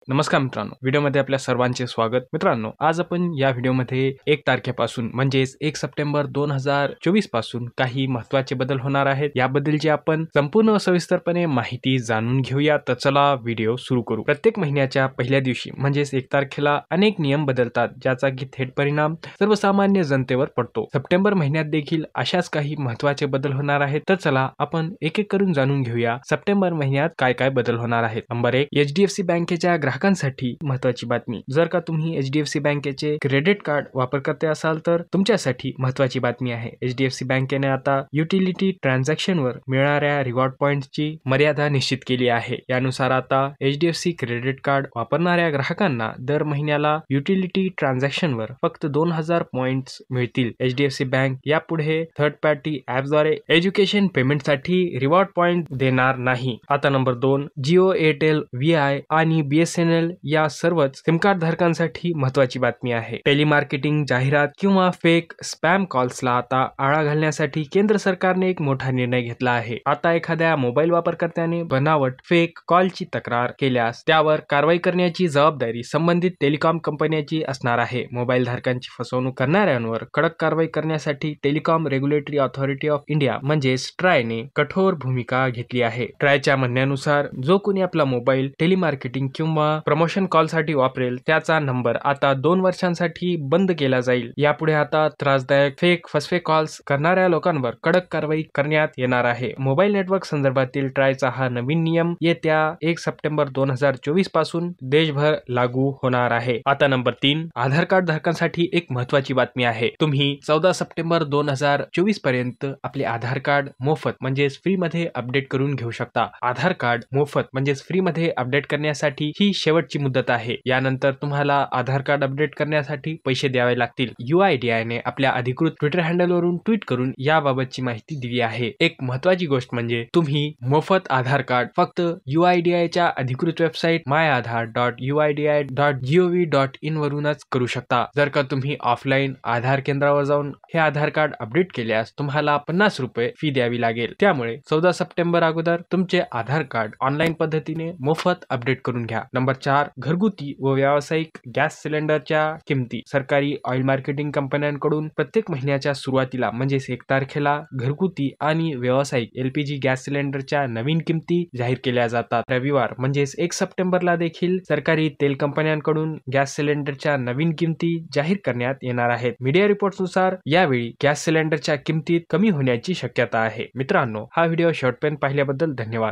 नमस्कार मित्रांनो, व्हिडिओमध्ये आपल्या सर्वांचे स्वागत. मित्रांनो, आज आपण या व्हिडिओमध्ये 1 तारखेपासून म्हणजेच 1 सप्टेंबर 2024 पासून काही महत्त्वाचे बदल होणार आहेत. याबद्दलची आपण संपूर्ण सविस्तरपणे माहिती जाणून घेऊया. तर चला व्हिडिओ सुरू करू. प्रत्येक महिन्याच्या पहिल्या दिवशी म्हणजेच 1 तारखेला अनेक नियम बदलतात, ज्याचा की थेट परिणाम सर्वसामान्य जनतेवर पडतो. सप्टेंबर महिन्यात देखील अशाच काही महत्त्वाचे बदल होणार आहेत. तर चला आपण एक एक करून जाणून घेऊया सप्टेंबर महिन्यात काय काय बदल होणार आहेत. नंबर 1, HDFC बँकेच्या ग्राहकांसाठी महत्त्वाची बातमी. जर का तुम्ही HDFC बँकेचे क्रेडिट कार्ड वापरकर्ते असाल तर तुमच्यासाठी महत्त्वाची बातमी आहे. HDFC बँकेने आता युटिलिटी ट्रान्झॅक्शनवर मिळणाऱ्या रिवॉर्ड पॉइंट्सची मर्यादा निश्चित केली आहे. यानुसार आता HDFC क्रेडिट कार्ड वापरणाऱ्या ग्राहकांना दर महिन्याला युटिलिटी ट्रान्झॅक्शनवर फक्त 2000 पॉइंट्स मिळतील. HDFC बँक यापुढे थर्ड पार्टी ॲप्सद्वारे एज्युकेशन पेमेंटसाठी रिवॉर्ड पॉइंट देणार नाही. आता नंबर 2, जिओ, एअरटेल, VI आणि BSNL या सर्वच सिम कार्ड धारकांसाठी महत्त्वाची बातमी आहे. टेलिमार्केटिंग, जाहिरात किंवा फेक स्पॅम कॉल्सला आता आळा घालण्यासाठी केंद्र सरकारने एक मोठा निर्णय घेतला आहे. आता एखाद्या मोबाईल वापरकर्त्याने बनावट फेक कॉलची तक्रार केल्यास त्यावर कारवाई करण्याची जबाबदारी संबंधित टेलिकॉम कंपन्यांची असणार आहे. मोबाईल धारकांची फसवणूक करणाऱ्यांवर कडक कारवाई करण्यासाठी telecom regulatory authority of India म्हणजेच ट्रायने कठोर भूमिका घेतली आहे. ट्रायच्या म्हणण्यानुसार जो कोणी आपला मोबाईल टेलिमार्केटिंग किंवा प्रमोशन कॉलसाठी वापरेल त्याचा नंबर आता 2 वर्षांसाठी बंद केला जाईल. यापुढे आता त्रासदायक फेक फसवे कॉल्स करणाऱ्या लोकांवर कडक कारवाई करण्यात येणार आहे. मोबाईल नेटवर्क संदर्भातील ट्रायचा हा नवीन नियम येत्या 1 सप्टेंबर 2024 पासून देशभर लागू होणार आहे. आता नंबर 3, आधार कार्ड धारकांसाठी एक महत्त्वाची बातमी आहे. तुम्ही 14 सप्टेंबर 2024 पर्यंत आपले आधार कार्ड मोफत म्हणजेच फ्री मध्ये अपडेट करून घेऊ शकता. आधार कार्ड मोफत म्हणजेच फ्री मध्ये अपडेट करण्यासाठी ही शेवटची मुदत आहे. यानंतर तुम्हाला आधार कार्ड अपडेट करण्यासाठी पैसे द्यावे लागतील. UIDAI ने आपल्या अधिकृत ट्विटर हँडलवरून ट्विट करून याबाबतची माहिती दिली आहे. एक महत्त्वाची गोष्ट म्हणजे तुम्ही मोफत आधार कार्ड फक्त UIDAI च्या अधिकृत वेबसाईट myAadhar.uidai.gov.in वरूनच करू शकता. जर का तुम्ही ऑफलाईन आधार केंद्रावर जाऊन हे आधार कार्ड अपडेट केल्यास तुम्हाला 50 रुपये फी द्यावी लागेल. त्यामुळे 14 सप्टेंबर अगोदर तुमचे आधार कार्ड ऑनलाईन पद्धतीने मोफत अपडेट करून घ्या. नंबर 4, घरगुती व व्यावसायिक गॅस सिलेंडरच्या किमती. सरकारी ऑइल मार्केटिंग कंपन्यांकडून प्रत्येक महिन्याच्या सुरुवातीला म्हणजेच 1 तारखेला घरगुती आणि व्यावसायिक LPG गॅस सिलेंडरच्या नवीन किमती जाहीर केल्या जातात. रविवार म्हणजेच 1 सप्टेंबरला देखील सरकारी तेल कंपन्यांकडून गॅस सिलेंडरच्या नवीन किमती जाहीर करण्यात येणार आहेत. मीडिया रिपोर्ट्सनुसार यावेळी गॅस सिलेंडरच्या किमतीत कमी होण्याची शक्यता आहे. मित्रांनो, हा व्हिडिओ शेवटपर्यंत पाहिल्याबद्दल धन्यवाद.